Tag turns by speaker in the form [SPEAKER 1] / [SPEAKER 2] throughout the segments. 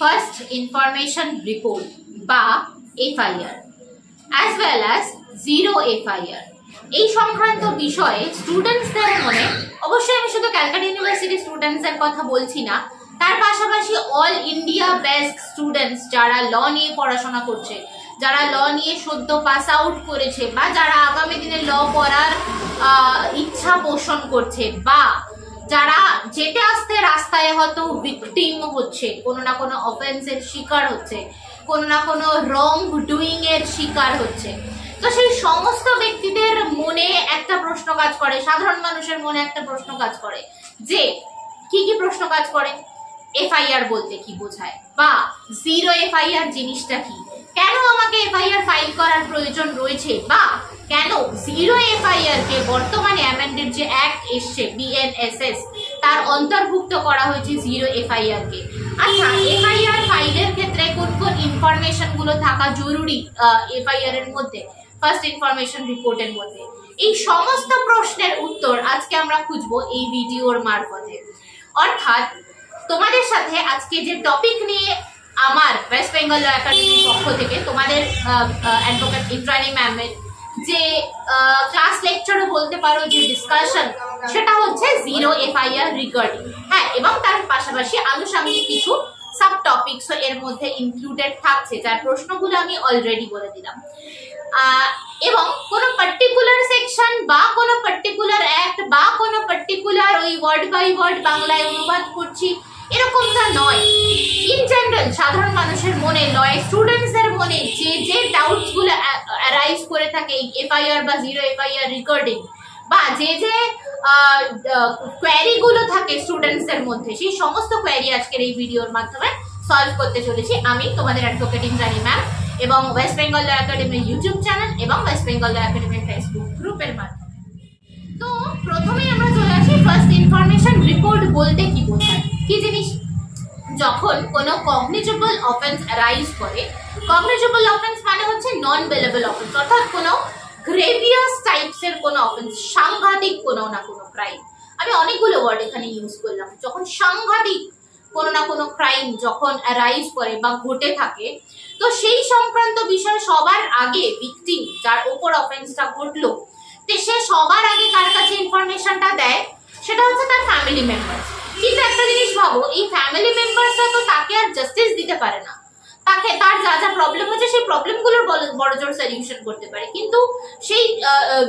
[SPEAKER 1] First information report বা FIR as well as zero FIR এই সংক্রান্ত বিষয়ে স্টুডেন্টসদের মনে, অবশ্যই আমি শুধু ক্যালকাটা ইউনিভার্সিটি স্টুডেন্টসদের কথা বলছি না, তার পাশাপাশি অল ইন্ডিয়া বেস্ট স্টুডেন্টস যারা ল নিয়ে পড়াশোনা করছে, যারা ল নিয়ে সদ্য পাস আউট করেছে বা যারা আগামী দিনে ল পড়ার ইচ্ছা পোষণ করছে বা যারা যেতে আসতে রাস্তায় হয়তো ভিকটিম হচ্ছে, কোনো না কোনো অফেন্সের শিকার হচ্ছে, কোনো না কোনো রং ডুইং এর শিকার হচ্ছে, তো সেই সমস্ত ব্যক্তিদের মনে একটা প্রশ্ন কাজ করে, সাধারণ মানুষের মনে একটা প্রশ্ন কাজ করে যে কি কি প্রশ্ন কাজ করে, এফআইআর বলতে কি বোঝায় বা জিরো এফআইআর জিনিসটা কি, কেন আমাকে এফআইআর ফাইল করার প্রয়োজন রয়েছে বা কেন জিরো এফআইআর কে বর্তমানে অ্যামেন্ডেড যে অ্যাক্ট এসছে বিএনএসএস তার অন্তর্ভুক্ত করা হয়েছে জিরো এফআইআর কে। আচ্ছা, এফআইআর ফাইলের ক্ষেত্রে কোন কোন ইনফরমেশন গুলো থাকা জরুরি এফআইআর এর মধ্যে, ফার্স্ট ইনফরমেশন রিপোর্টের মধ্যে, এই সমস্ত প্রশ্নের উত্তর আজকে আমরা খুঁজবো এই ভিডিওর মারফতে। অর্থাৎ তোমাদের সাথে আজকে যে টপিক নিয়ে আমার ওয়েস্ট বেঙ্গল ল একাডেমির পক্ষ থেকে তোমাদের অ্যাডভোকেট ইন্দ্রাণী ম্যামের যে ক্লাস লেকচারও বলতে পারো, যে ডিসকাশন, সেটা হচ্ছে জিরো এফআইআর রিগার্ডিং, হ্যাঁ, এবং তার পাশাপাশি আনুষঙ্গিক কিছু সাব টপিকস এর মধ্যে ইনক্লুডেড থাকছে, যার প্রশ্নগুলো আমি অলরেডি বলে দিলাম। এবং কোনো পার্টিকুলার সেকশন বা কোনো পার্টিকুলার অ্যাক্ট বা কোনো পার্টিকুলার ওই ওয়ার্ড বাই ওয়ার্ড বাংলায় অনুবাদ করছি এরকমটা নয়। ইন জেনারেল সাধারণ মানুষের মনে, লয়ের স্টুডেন্টসদের মনে যে যে ডাউটস গুলো অ্যারাইজ করে থাকে এফআইআর বা জিরো এফআইআর রিকর্ডিং বা যে যে কোয়েরি গুলো থাকে স্টুডেন্টসদের মধ্যে, সেই সমস্ত কোয়েরি আজকের এই ভিডিওর মাধ্যমে সলভ করতে চলেছি আমি, তোমাদের অ্যাডভোকেট ইন্দ্রাণী ম্যাম, এবং ওয়েস্ট বেঙ্গল ল একাডেমির ইউটিউব চ্যানেল এবং ওয়েস্ট বেঙ্গল ল একাডেমির ফেসবুক গ্রুপের মাধ্যমে। তো প্রথমেই আমরা চলে আসি ফার্স্ট ইনফরমেশন রিপোর্ট বলতে কি বোঝায়, কি জিনিস। যখন কোনো কগনিজেবল অফেন্স অ্যারাইজ করে, কগনিজেবল অফেন্স মানে হচ্ছে নন বেলেবল অফেন্স, অর্থাৎ কোনো গ্রেভিয়াস টাইপসের কোনো অফেন্স, সাংঘাতিক কোনো না কোনো ক্রাইম, আমি অনেকগুলো ওয়ার্ড এখানে ইউজ করলাম, যখন সাংঘাতিক কোনো না কোনো ক্রাইম যখন অ্যারাইজ করে বা ঘটে থাকে, তো সেই সংক্রান্ত বিষয় সবার আগে ভিকটিম, যার উপর অফেন্সটা ঘটলো, তো সে সবার আগে কার কাছে ইনফরমেশনটা দেয়, সেটা হচ্ছে তার ফ্যামিলি মেম্বার। কিন্তু একটা জিনিস ভাবো, এই ফ্যামিলি মেম্বারটা তো তাকে আর জাস্টিস দিতে পারে না, তাকে তার যা যা প্রবলেম হচ্ছে সেই প্রবলেমগুলোর বড় জোর সলিউশন করতে পারে, কিন্তু সেই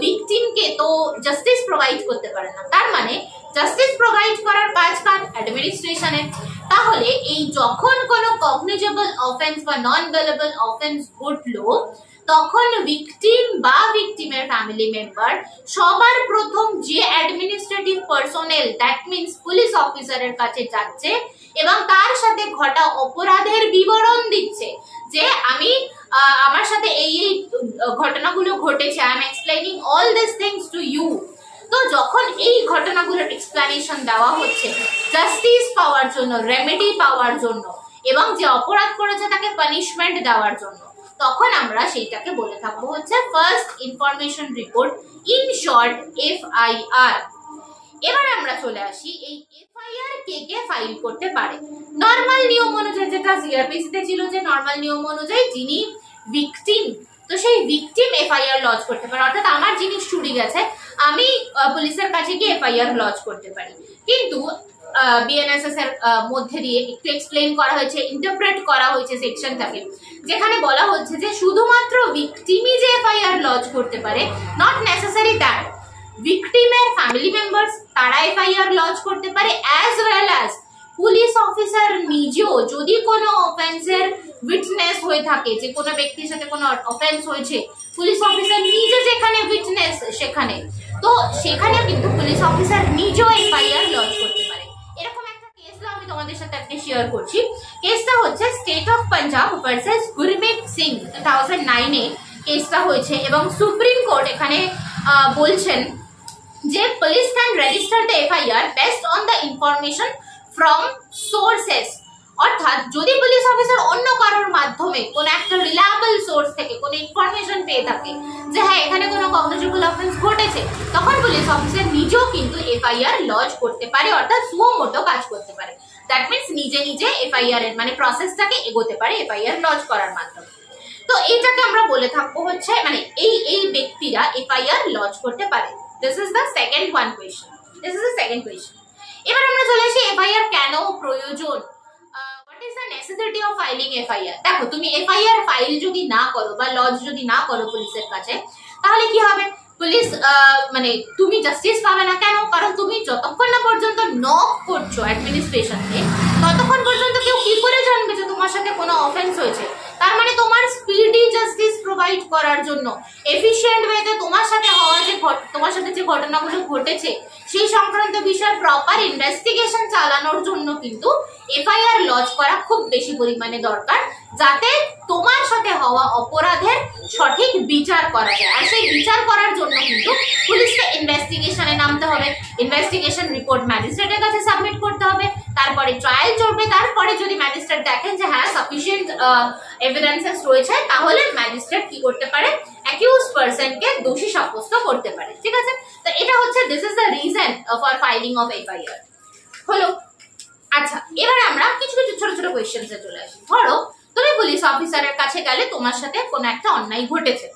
[SPEAKER 1] ভিকটিমকে তো জাস্টিস প্রোভাইড করতে পারে না। তার মানে জাস্টিস প্রোভাইড করার কাজ কার? অ্যাডমিনিস্ট্রেশনের। তাহলে এই যখন কোনো কগনিজেবল অফেন্স বা নন বেলেবল অফেন্স ঘটলো, তখন ভিকটিম বা ভিকটিমের ফ্যামিলি মেম্বার সবার প্রথম যে administrative personnel, that means police অফিসারের কাছে যাচ্ছে এবং তার সাথে ঘটা অপরাধের বিবরণ দিচ্ছে যে আমি আমার সাথে এই এই ঘটনাগুলো ঘটেছে, I am explaining all this things to you. তো যখন এই ঘটনাগুলোর এক্সপ্লেনেশন দেওয়া হচ্ছে জাস্টিস পাওয়ার জন্য, রেমেডি পাওয়ার জন্য এবং যে অপরাধ করেছে তাকে পানিশমেন্ট দেওয়ার জন্য, তখন আমরা সেইটাকে বলে থাকবো হচ্ছে first information report, in short FIR. এবার আমরা চলে আসি এই এফআইআর কে কে ফাইল করতে পারে। নর্মাল নিয়ম অনুযায়ী, যেটা সিআরপিসি তে ছিল যে নর্মাল নিয়ম অনুযায়ী যিনি ভিকটিম, তো সেই ভিকটিম এফআইআর লজ করতে পারে, অর্থাৎ আমার জিনিস চুরি গেছে, আমি পুলিশের কাছে গিয়ে এফআইআর লজ করতে পারি। কিন্তু বিএনএসএস এর মধ্যে দিয়ে একটু এক্সপ্লেইন করা হয়েছে, ইন্টারপ্রেট করা হয়েছে সেকশনটাকে, যেখানে বলা হচ্ছে যে শুধুমাত্র ভিকটিমই যে এফআইআর লজ করতে পারে, নট নেসেসারি দ্যাট, ভিকটিমের ফ্যামিলি মেম্বার্স তারা এফআইআর লজ করতে পারে, as well as police officer নিজেও যদি কোনো অফেন্সের উইটনেস হয়ে থাকে, যে কোনো ব্যক্তির সাথে কোনো অফেন্স হয়েছে, পুলিশ অফিসার নিজে যেখানে উইটনেস সেখানে, তো সেখানে কিন্তু পুলিশ অফিসার নিজেও এফআইআর লজ করতে পারে। এরকম একটা কেস আমি তোমাদের সাথে আজকে শেয়ার করছি। কেসটা হচ্ছে state of Punjab versus Gurmeet Singh, 2009 কেসটা হয়েছে এবং সুপ্রিম কোর্ট এখানে বলছেন যে police can register the FIR based on the information from sources অর্থাৎ যদি পুলিশ অফিসার অন্য কারোর মাধ্যমে কোনো একটা রিলায়েবল সোর্স থেকে কোনো ইনফরমেশন পেয়ে থাকে যে হ্যাঁ এখানে কোনো কগনিজেবল অফেন্স ঘটেছে, তখন পুলিশ অফিসার নিজেও কিন্তু এফআইআর লজ করতে পারে, অর্থাৎ সুও মোটো কাজ করতে পারে। দ্যাট মিনস নিজে নিজে এফআইআর এর মানে প্রসেসটাকে এগোতে পারে এফআইআর লজ করার মাধ্যমে। তো এইটাকে আমরা বলে থাকবো হচ্ছে মানে এই ব্যক্তিরা এফআইআর লজ করতে পারে। This is the second one question, this is the second question. এবার আমরা চলে আসি এফআইআর কেন প্রয়োজন, what is the necessity of filing FIR. দেখো তুমি এফআইআর ফাইল যদি না করো বা লজ যদি না করো পুলিশের কাছে, তাহলে কি হবে, পুলিশ মানে তুমি জাস্টিস পাবে না। কেন? কারণ তুমি যতক্ষণ না পর্যন্ত নক করছো অ্যাডমিনিস্ট্রেশনকে, ততক্ষণ পর্যন্ত কেউ কি করে জানবে যে তোমার সাথে কোনো অফেন্স হয়েছে। তার মানে তোমার স্পিডি জাস্টিস প্রোভাইড করার জন্য, এফিশিয়েন্ট ওয়েতে তোমার সাথে যে ঘটনাগুলো ঘটেছে সেই সংক্রান্ত বিষয়ে প্রপার ইনভেস্টিগেশন চালানোর জন্য কিন্তু এফআইআর লজ করা খুব বেশি পরিমাণে দরকার, যাতে তোমার সাথে হওয়া অপরাধের সঠিক বিচার করা যায়। আর সেই বিচার করার জন্য কিন্তু পুলিশকে ইনভেস্টিগেশনে নামতে হবে, ইনভেস্টিগেশন রিপোর্ট ম্যাজিস্ট্রেটের কাছে সাবমিট করতে হবে, তারপরে ট্রায়াল চলবে, তারপরে যদি ম্যাজিস্ট্রেট দেখেন যে হ্যাঁ সাফিসিয়েন্ট এভিডেন্সেস রয়েছে, তাহলে ম্যাজিস্ট্রেট কি করতে পারে, অ্যাকিউজ পারসনকে দোষী সাব্যস্ত করতে পারে। ঠিক আছে, তো এটা হচ্ছে this is the reason for filing of FIR হলো। আচ্ছা, এবার আমরা কিছু কিছু ছোট ছোট কোয়েশ্চেন্সে চলে আসি। ধরো তুমি পুলিশ অফিসারের কাছে গেলে, তোমার সাথে কোনো একটা অন্যায় ঘটেছে,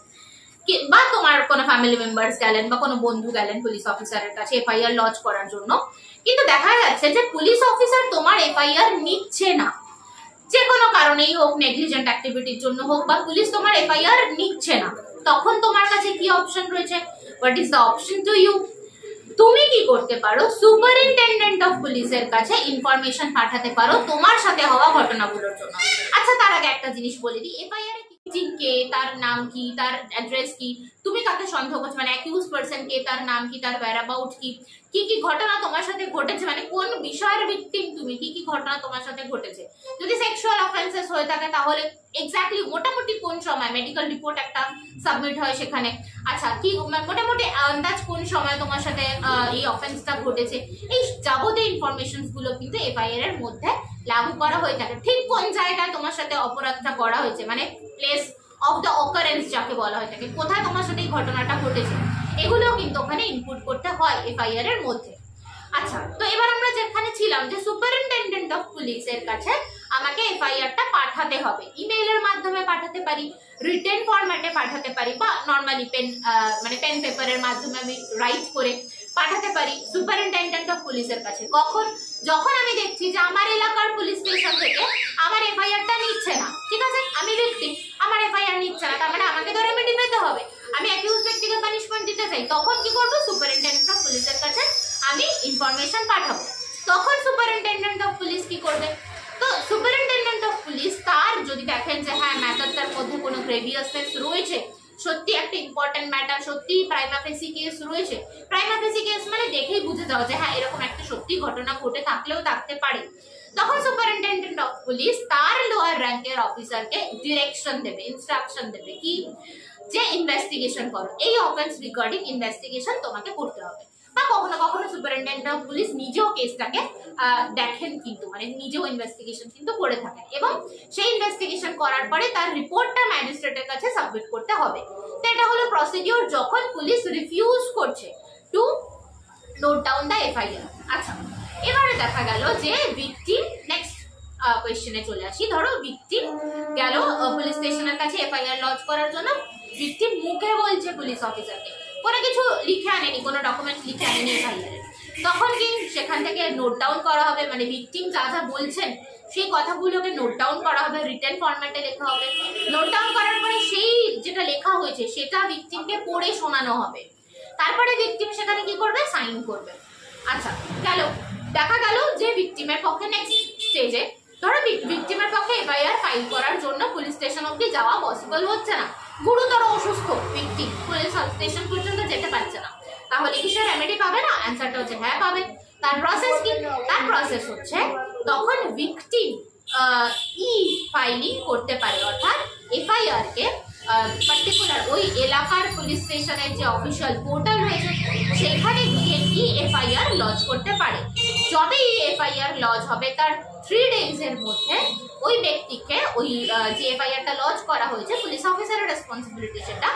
[SPEAKER 1] বা তোমার কোনো ফ্যামিলি মেম্বার্স গেলেন বা কোনো বন্ধু গেলেন পুলিশ অফিসারের কাছে এফআইআর লজ করার জন্য, কিন্তু দেখা যাচ্ছে যে পুলিশ অফিসার তোমার এফআইআর নিচ্ছে না, যে কোনো কারণেই হোক, নেগলিজেন্ট অ্যাক্টিভিটির জন্য হোক, বা পুলিশ তোমার এফআইআর নিচ্ছে না, তখন তোমার কাছে কি অপশন রয়েছে? What is the option to you? তুমি কি করতে পারো, সুপারিনটেন্ডেন্ট অফ পুলিশের কাছে ইনফরমেশন পাঠাতে পারো তোমার সাথে হওয়া ঘটনাগুলোর জন্য। আচ্ছা, তার আগে একটা জিনিস বলে দিই, এফআইআর কে, তার নাম কি, তার অ্যাড্রেস কি, তুমি কাকে সন্দেহ করছো মানে অ্যাকিউজ পারসন কে, তার নাম কি, তার whereabout কি, কি কি ঘটনা তোমার সাথে ঘটেছে, মানে কোন বিষয়ের ভিকটিম তুমি, কি কি ঘটনা তোমার সাথে ঘটেছে। যদি সেক্সুয়াল অফেন্সেস হয়ে থাকে তাহলে এক্স্যাক্টলি মোটামুটি কোন সময় মেডিকেল রিপোর্ট একটা সাবমিট হয় সেখানে। আচ্ছা, কি মোটামুটি আন্দাজ কোন সময় তোমার সাথে এই অফেন্সটা ঘটেছে, এই যাবতীয় ইনফরমেশনস গুলো কিন্তু এফআইআর এর মধ্যে লাগু করা হয়ে থাকে। ঠিক কোন জায়গায় তোমার সাথে অপরাধটা করা হয়েছে, মানে প্লেস অফ দ্য অকারেন্স যাকে বলা হয়ে থাকে, কোথায় তোমার সাথে এই ঘটনাটা ঘটেছে, এগুলোও কিন্তু ওখানে ইনপুট করতে হয় এফআইআর এর মধ্যে। আচ্ছা, তো এবার আমরা যেখানে ছিলাম যে সুপারিনটেন্ডেন্ট অফ পুলিশের কাছে আমাকে এফআইআরটা পাঠাতে হবে, ইমেইলের মাধ্যমে পাঠাতে পারি, রিটেন ফরম্যাটে পাঠাতে পারি, বা নর্মালি পেন পেপারের মাধ্যমে আমি রাইট করে পাঠাতে পারি সুপারিনটেন্ডেন্ট অফ পুলিশের কাছে। কখন? যখন আমি দেখছি যে আমার এলাকার পুলিশ স্টেশন থেকে আমার এফআইআরটা নিচ্ছে না। ঠিক আছে, আমি ভিকটিম, আমার এফআইআর নিচ্ছে না, তার মানে আমাকে তো রেমেডি পেতে হবে, আমি অ্যাকিউজ ব্যক্তিকে পানিশমেন্ট দিতে চাই, তখন কি করবো, সুপারিনটেন্ডেন্ট অফ পুলিশের কাছে আমি ইনফরমেশন পাঠাবো। তখন সুপারিনটেন্ডেন্ট অফ পুলিশ কি করবে, তো সুপারিনটেন্ডেন্ট অফ পুলিশ তার যদি দেখেন যে হ্যাঁ ম্যাটারটার মধ্যে কোনো গ্রেভিয়াসনেস রয়েছে, সত্যি একটা ইম্পর্টেন্ট ম্যাটার, সত্যি প্রাইমা ফেসি কেস রয়েছে, প্রাইমা ফেসি কেস মানে দেখেই বুঝে যাও যে হ্যাঁ এরকম একটা সত্যি ঘটনা ঘটে থাকলেও থাকতে পারে, তখন সুপারিনটেন্ডেন্ট অফ পুলিশ তার লোয়ার র্যাঙ্কের অফিসারকে ডিরেকশন দেবে, ইনস্ট্রাকশন দেবে কি, যে ইনভেস্টিগেশন করো, এই অফেন্স রিগার্ডিং ইনভেস্টিগেশন তোমাকে করতে হবে। বা কখনো কখনো সুপারিনটেন্ডেন্ট অফ পুলিশ নিজেও কেসটাকে দেখেন, কিন্তু মানে নিজেও ইনভেস্টিগেশন কিন্তু করে থাকেন, এবং সেই ইনভেস্টিগেশন করার পরে তার রিপোর্টটা ম্যাজিস্ট্রেটের কাছে সাবমিট করতে হবে। তো এটা হলো প্রসিডিওর যখন পুলিশ রিফিউজ করছে to note down the FIR. আচ্ছা, এবারে দেখা গেল যে ভিকটিম, নেক্সট কোয়েশ্চেনে চলে আসি। ধরো ভিকটিম গেল পুলিশ স্টেশনের কাছে এফআইআর লজ করার জন্য, ভিকটিম মুখে বলছে পুলিশ অফিসারকে, কোনো কিছু লিখে আনেনি, কোনো ডকুমেন্টস লিখে আনেনি এফআইআর, তখন কি সেখান থেকে নোট ডাউন করা হবে, মানে ভিকটিম যা যা বলছেন সেই কথাগুলোকে নোট ডাউন করা হবে, রিটেন ফরম্যাটে লেখা হবে। নোট ডাউন করার পরে সেই যেটা লেখা হয়েছে সেটা ভিকটিমকে পড়ে শোনানো হবে, তারপরে ভিকটিম সেখানে কি করবে, সাইন করবে। আচ্ছা, গেল, দেখা গেল যে ভিকটিমের পক্ষে নেক্সট স্টেজে, ধরো ভিকটিমের পক্ষে এফআইআর ফাইল করার জন্য পুলিশ স্টেশন অব্দি যাওয়া পসিবল হচ্ছে না, গুরুতর অসুস্থ ভিকটিম, পুলিশ স্টেশন পর্যন্ত যেতে পারছে না, তাহলে কি সে রেমেডি পাবে না? অ্যান্সারটা হচ্ছে হ্যাঁ পাবে। তার প্রসেস কি? তার প্রসেস হচ্ছে তখন ভিকটিম ই ফাইলিং করতে পারে, অর্থাৎ এফআইআর কে পার্টিকুলার ওই এলাকার পুলিশ স্টেশনের যে অফিসিয়াল পোর্টাল রয়েছে সেখানে গিয়ে ই এফআইআর লজ করতে পারে। যবেই এফআইআর লজ হবে তার 3 days এর মধ্যে ওই ব্যক্তিকে ওই যে এফআইআরটা লজ করা হয়েছে, পুলিশ অফিসারের রেসপন্সিবিলিটি সেটা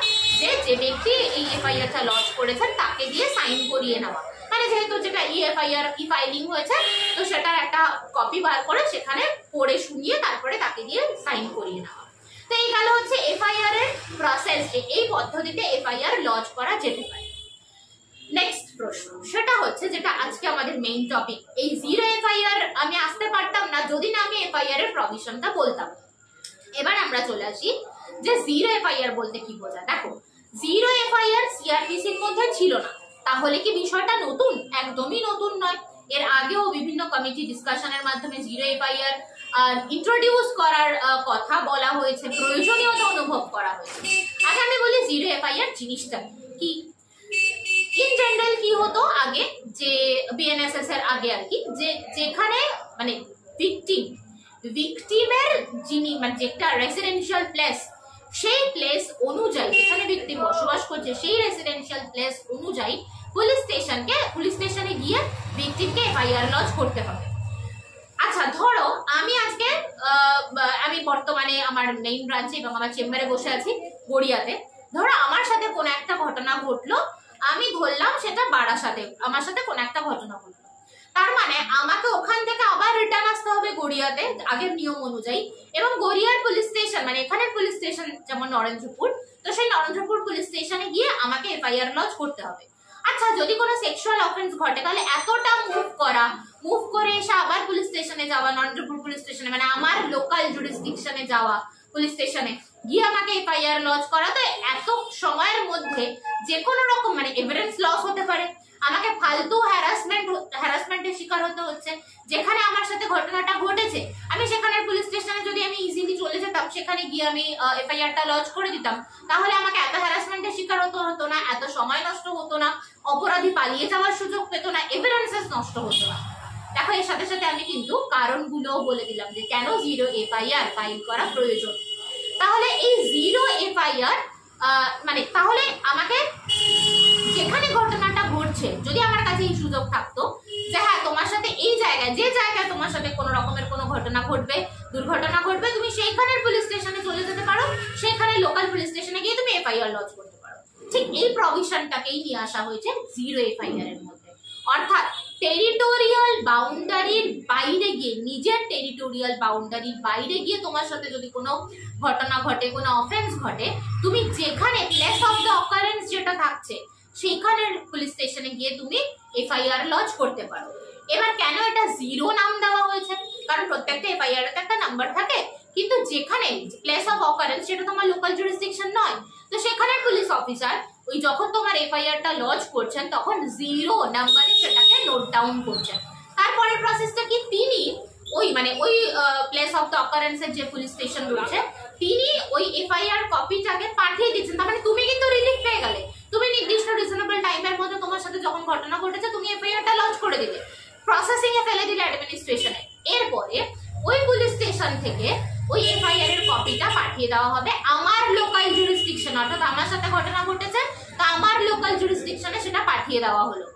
[SPEAKER 1] যে ব্যক্তি এই এফআইআরটা লজ করেছেন তাকে দিয়ে সাইন করিয়ে নেওয়া। মানে যেহেতু যেটা এফআইআর ফাইলিং হয়েছে তো সেটার একটা কপি বার করে সেখানে পড়ে শুনিয়ে তারপরে তাকে দিয়ে সাইন করিয়ে নেওয়া। তো এই গেল হচ্ছে এফআইআর এর প্রসেস, যে এই পদ্ধতিতে এফআইআর লজ করা যেতে পারে। নেক্সট প্রশ্ন সেটা হচ্ছে যেটা আজকে আমাদের মেইন টপিক, এই জিরো এফআইআর আমি আসতে পারতাম না যদি না আমি এফআইআর এর প্রভিশনটা বলতাম। এবার আমরা চলে আসি যে জিরো এফআইআর বলতে কি বোঝায়। দেখো, জিরো এফআইআর সিআরপিসির মধ্যে ছিল না, তাহলে কি বিষয়টা নতুন? একদমই নতুন নয়। এর আগেও বিভিন্ন কমিটি ডিসকাশনের মাধ্যমে জিরো এফআইআর ইন্ট্রোডিউস করার কথা বলা হয়েছে, প্রয়োজনীয়তা অনুভব করা হয়েছে। আগে আমি বলি জিরো এফআইআর জিনিসটা কি। ইন জেনারেল কি হতো আগে, যে বিএনএসএস এর আগে আর কি, যে যেখানে মানে ভিকটিমের যিনি মানে যেটা রেসিডেন্সিয়াল প্লেস, সেই প্লেস অনুযায়ী যেখানে ভিকটিম বসবাস করছে সেই রেসিডেন্সিয়াল প্লেস অনুযায়ী পুলিশ স্টেশনে গিয়ে ভিকটিমকে এফআইআর লজ করতে হবে। আচ্ছা, ধরো আমি বর্তমানে আমার মেইন ব্রাঞ্চে এবং আমার চেম্বারে বসে আছি গড়িয়াতে। ধরো আমার সাথে কোনো একটা ঘটনা ঘটলো, আমি ধরলাম সেটা বারাসাতে আমার সাথে কোনো একটা ঘটনা ঘটলো, তার মানে আমাকে ওখান থেকে আবার রিটার্ন আসতে হবে গড়িয়াতে আগের নিয়ম অনুযায়ী, এবং গড়িয়ার পুলিশ স্টেশন মানে এখানের পুলিশ স্টেশন যেমন নরেন্দ্রপুর, তো সেই নরেন্দ্রপুর পুলিশ স্টেশনে গিয়ে আমাকে এফআইআর লজ করতে হবে। আচ্ছা, যদি কোনো সেক্সুয়াল অফেন্স ঘটে তাহলে এতটা মুভ করে এসে আবার পুলিশ স্টেশনে যাওয়া, নরেন্দ্রপুর পুলিশ স্টেশনে মানে আমার লোকাল জুরিসডিকশনে যাওয়া, পুলিশ স্টেশনে গিয়ে আমাকে এফআইআর লজ করা, তো এত সময়ের মধ্যে যে কোনো রকম মানে এভিডেন্স লস হতে পারে, আমাকে ফালতু হ্যারাসমেন্টের শিকার হতে হচ্ছে। যেখানে আমার সাথে ঘটনাটা ঘটেছে আমি সেখানে পুলিশ স্টেশনে যদি আমি ইজিলি চলে যেতাম, সেখানে গিয়ে আমি এফআইআরটা লজ করে দিতাম, তাহলে আমাকে এত হ্যারাসমেন্টের শিকার হতো না, এত সময় নষ্ট হতো না, অপরাধী পালিয়ে যাওয়ার সুযোগ পেতো না, এভিডেন্সেস নষ্ট হতো না। দেখো, এর সাথে সাথে আমি কিন্তু কারণগুলো বলে দিলাম যে কেন জিরো এফআইআর ফাইল করা প্রয়োজন। তাহলে এই জিরো এফআইআর মানে তাহলে আমাকে যেখানে ঘটনাটা ঘটছে, যদি আমার কাছে এই সুযোগ থাকতো যে হ্যাঁ তোমার সাথে এই জায়গায় যে জায়গায় তোমার সাথে কোনো রকমের কোনো ঘটনা ঘটবে, দুর্ঘটনা ঘটবে, তুমি সেইখানের পুলিশ স্টেশনে চলে যেতে পারো, সেইখানে লোকাল পুলিশ স্টেশনে গিয়ে তুমি এফআইআর লজ করতে পারো। ঠিক এই প্রভিশনটাকেই নিয়ে আসা হয়েছে জিরো এফআইআর এর মধ্যে। অর্থাৎ টেরিটোরিয়াল বাউন্ডারির বাইরে গিয়ে, নিজের টেরিটোরিয়াল বাউন্ডারির বাইরে গিয়ে তোমার সাথে যদি কোনো ঘটনা ঘটে, কোনো অফেন্স ঘটে, তুমি যেখানে প্লেস অফ দ্য অকারেন্স যেটা থাকছে সেইখানের পুলিশ স্টেশনে গিয়ে তুমি এফআইআর লজ করতে পারো। এবার কেন এটা জিরো নাম দেওয়া হয়েছে? কারণ প্রত্যেকটা এফআইআর এর একটা নাম্বার থাকে, কিন্তু যেখানে প্লেস অফ অকারেন্স সেটা তোমার লোকাল জুরিসডিকশন নয়, তো সেখানে পুলিশ অফিসার ওই যখন তোমার এফআইআরটা লজ করছেন তখন জিরো নাম্বারে সেটাকে নোট ডাউন করছেন। তারপরের প্রসেসটা কি, তিনি ওই প্লেস অফ দ্য অকারেন্সের যে পুলিশ স্টেশন রয়েছে তিনি ওই এফআইআর কপিটাকে পাঠিয়ে দিচ্ছেন। তার মানে তুমি কিন্তু রিলিফ পেয়ে গেলে, তুমি নির্দিষ্ট রিজনেবল টাইমের মধ্যে তোমার সাথে যখন ঘটনা ঘটেছে তুমি এফআইআরটা লজ করে দিলে, প্রসেসিং এ ফেলে দিলে অ্যাডমিনিস্ট্রেশনে। এরপরে ওই পুলিশ স্টেশন থেকে ওই এফআইআর এর কপিটা পাঠিয়ে দেওয়া হবে আমার লোকাল জুরিসডিকশন, অর্থাৎ আমার সাথে ঘটনা ঘটেছে তা আমার লোকাল জুরিসডিকশনে সেটা পাঠিয়ে দেওয়া হলো,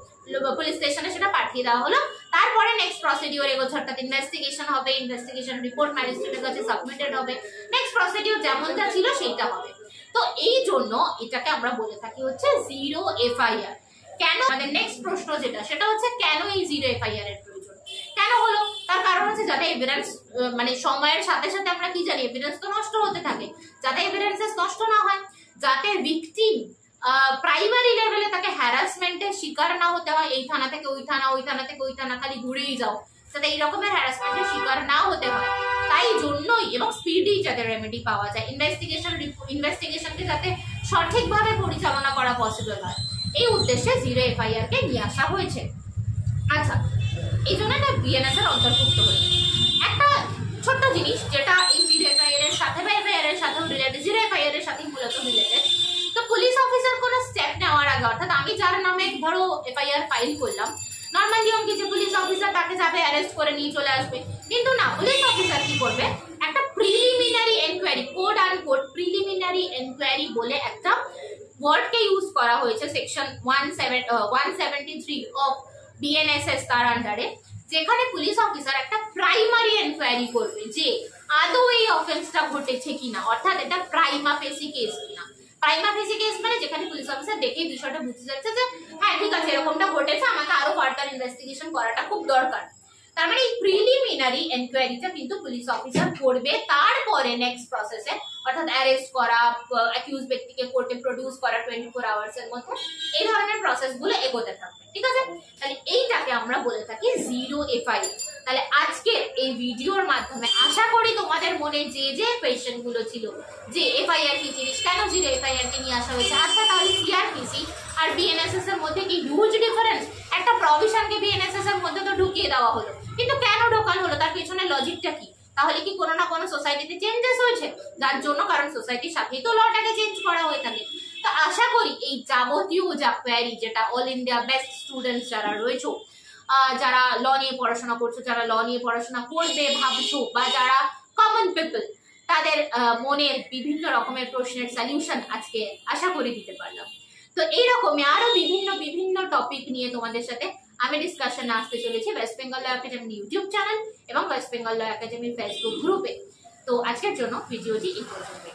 [SPEAKER 1] পুলিশ স্টেশনে সেটা পাঠিয়ে দেওয়া হলো। তারপরে নেক্সট প্রসিডিওর এগোচ্ছে, অর্থাৎ ইনভেস্টিগেশন হবে, ইনভেস্টিগেশন রিপোর্ট ম্যাজিস্ট্রেটের কাছে সাবমিটেড হবে, নেক্সট প্রসিডিওর যেমনটা ছিল সেইটা হবে। তো এই জন্য এটাকে আমরা বলে থাকি হচ্ছে জিরো এফআইআর। কেন, আমাদের নেক্সট প্রশ্ন যেটা সেটা হচ্ছে কেন এই জিরো এফআইআর এর প্রয়োজন কেন হলো? তার কারণ হচ্ছে যাতে এভিডেন্স মানে সময়ের সাথে সাথে আমরা কি জানি এভিডেন্স তো নষ্ট হতে থাকে, যাতে এভিডেন্সেস নষ্ট না হয়, যাতে ভিকটিম প্রাইমারি লেভেলে তাকে হ্যারাসমেন্টের শিকার না হতে হয়, এই থানা থেকে ওই থানা, ওই থানা থেকে ওই থানা খালি ঘুরেই যাও, যাতে এই রকমের হ্যারাসমেন্টের শিকার না হতে হয়। তাই জন্যই এবং স্পিডি যাতে রেমেডি পাওয়া যায়, ইনভেস্টিগেশনকে যাতে সঠিকভাবে পরিচালনা করা পসিবল হয়, এই উদ্দেশ্যে জিরো এফআইআর কে নিয়ে আসা হয়েছে। আচ্ছা, এই জন্য এটা বিএনএস এর অন্তর্ভুক্ত হয়েছে। একটা ছোট্ট জিনিস যেটা এই জিরো এফআইআর এর সাথে বা এফআইআর এর সাথে রিলেটেড, জিরো এফআইআর এর সাথে মূলত রিলেটেড। তো পুলিশ অফিসার কোনো স্টেপ নেওয়ার আগে, অর্থাৎ আমি যার নামে ধরো এফআইআর ফাইল করলাম, নর্মাল নিয়ম কি যে পুলিশ অফিসার তাকে যাবে অ্যারেস্ট করে নিয়ে চলে আসবে, কিন্তু না, পুলিশ অফিসার কি করবে, একটা preliminary enquiry, code and code preliminary enquiry বলে একটা ওয়ার্ডকে ইউজ করা হয়েছে সেকশন 173 অফ বিএনএসএস তার আন্ডারে। যেখানে পুলিশ অফিসার একটা প্রাইমারি এনকোয়ারি করবে যে আদৌ এই অফেন্সটা ঘটেছে কিনা, অর্থাৎ এটা প্রাইমা ফেসি কেস কিনা। প্রাইমা ফেসি কেস মানে যেখানে পুলিশ অফিসার দেখে বিষয়টা বুঝতে যাচ্ছে যে হ্যাঁ ঠিক আছে এরকমটা ঘটেছে, আমাকে আরো ফার্দার ইনভেস্টিগেশন করাটা খুব দরকার। তার মানে এই প্রিলিমিনারি এনকোয়ারিটা কিন্তু পুলিশ অফিসার করবে, তারপরে নেক্সট প্রসেসে অর্থাৎ অ্যারেস্ট করা, অ্যাকিউজ ব্যক্তিকে কোর্টে প্রডিউস করা 24 আওয়ার্স এর মধ্যে, এই ধরনের প্রসেস গুলো এগোতে থাকবে। ঠিক আছে, তাহলে এইটাকে আমরা বলে থাকি জিরো এফআইআর। তাহলে আজকের এই ভিডিওর মাধ্যমে আশা করি তোমাদের মনে যে যে কোয়েশ্চেন গুলো ছিল যে এফআইআর কি জিনিস, কেন জিরো এফআইআর কে নিয়ে আসা হয়েছে, আচ্ছা তাহলে সিআরপিসি আর বিএনএসএস এর মধ্যে কি হিউজ ডিফারেন্স, একটা প্রভিশনকে বিএনএসএস এর মধ্যে তো ঢুকিয়ে দেওয়া হলো, কিন্তু কেন ঢোকানো হলো, তার পেছনে লজিকটা কি, তাহলে কি কোনো না কোনো সোসাইটিতে চেঞ্জেস হয়েছে যার জন্য, কারণ সোসাইটির সাথেই তো লটাকে চেঞ্জ করা হয়ে থাকে। তো আশা করি এই যাবতীয় যা কোয়ারি, যেটা অল ইন্ডিয়া বেস্ট স্টুডেন্টস যারা রয়েছে, যারা ল নিয়ে পড়াশোনা করছো, যারা ল নিয়ে পড়াশোনা করবে ভাবছো, বা যারা কমন পিপল, তাদের মনের বিভিন্ন রকমের প্রশ্নের সলিউশন আজকে আশা করি দিতে পারলাম। তো এইরকমই আরো বিভিন্ন বিভিন্ন টপিক নিয়ে তোমাদের সাথে আমি ডিসকাশনে আসতে চলেছি ওয়েস্ট বেঙ্গল ল একাডেমি ইউটিউব চ্যানেল এবং ওয়েস্ট বেঙ্গল ল একাডেমি ফেসবুক গ্রুপে। তো আজকের জন্য ভিডিওটি এই পর্যন্ত।